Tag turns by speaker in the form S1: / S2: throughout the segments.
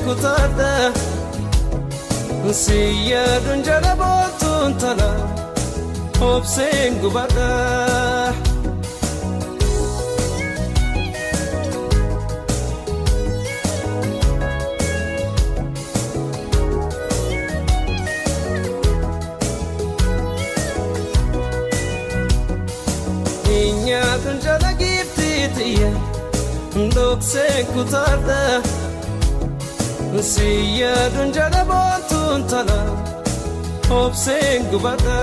S1: kutada siya dunjara botun tala obsen gubada inya dunjara giftitiya doksen kutada siya dunjara botun tala obsen gubada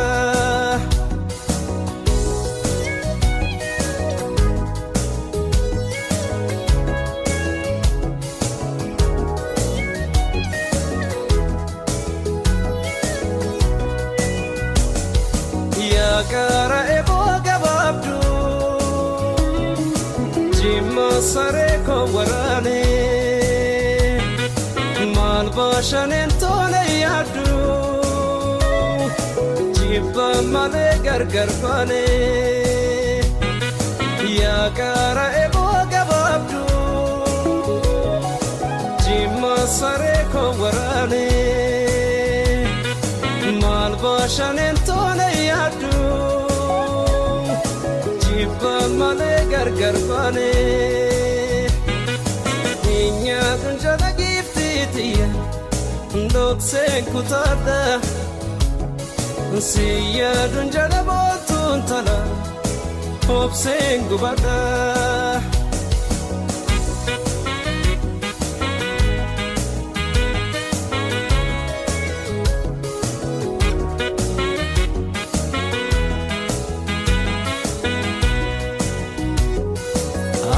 S1: ya kara ebo gababdu jimma sare ko warane malbashanen tone yadu jibba male gargar bane ya kara ebo gababdu jimma sare ko warane malbashanen tone yadu jibba male gargar bane inya dunjana giftitiya doksen kutada siya dunjara botun tala obsen gubada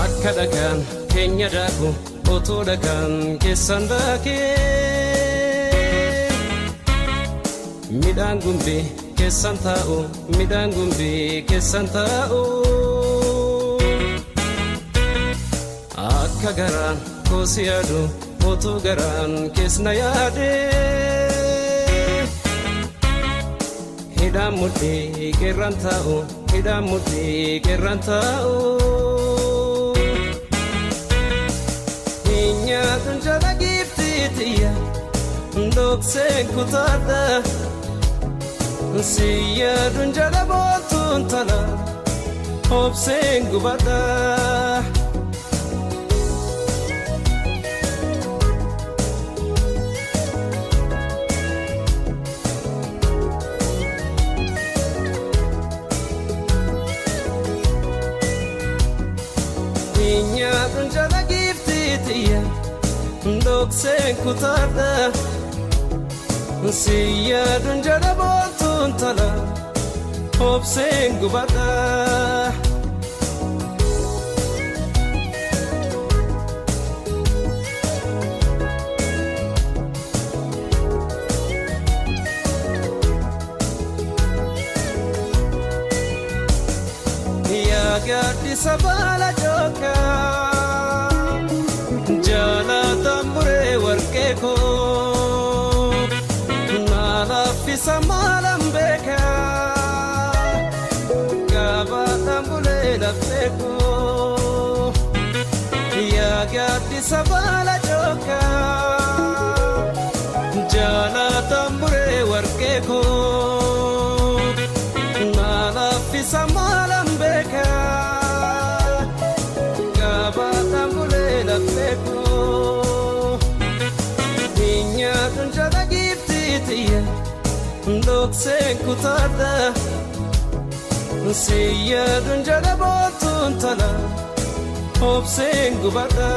S1: akkadakan kenya daku otodakan kesandake midhaan gumbii keessan taa'u midhaan gumbii keessan taa'u akka garaan koosi yaadu otuu garaan keessna yaade hidhaan mudhii qeerran taa'u hidhaan mudhii qeerran taa'u hinyaatun jala giftitiya doksen kutada siya dunjara botun tala obsen gubada inya dunjara giftitiya doksen kutada siya dunjara botun tala obsen gubada ya gadi sabala joka jala tambure warke ko fisa malam beka gaba tambule lafeko ya gadi sabala joka jala tambure warkeko nala fisa malam beka gaba tambule lafeko inya dunjada giftitiya doksen kutada siya dunjara botun tala obsen gubada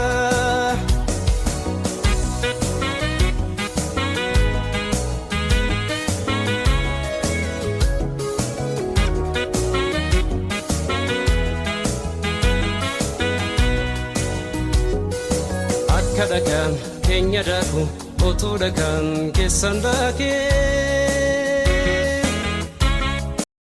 S1: akkadakan kenya daku otodakan keessan dake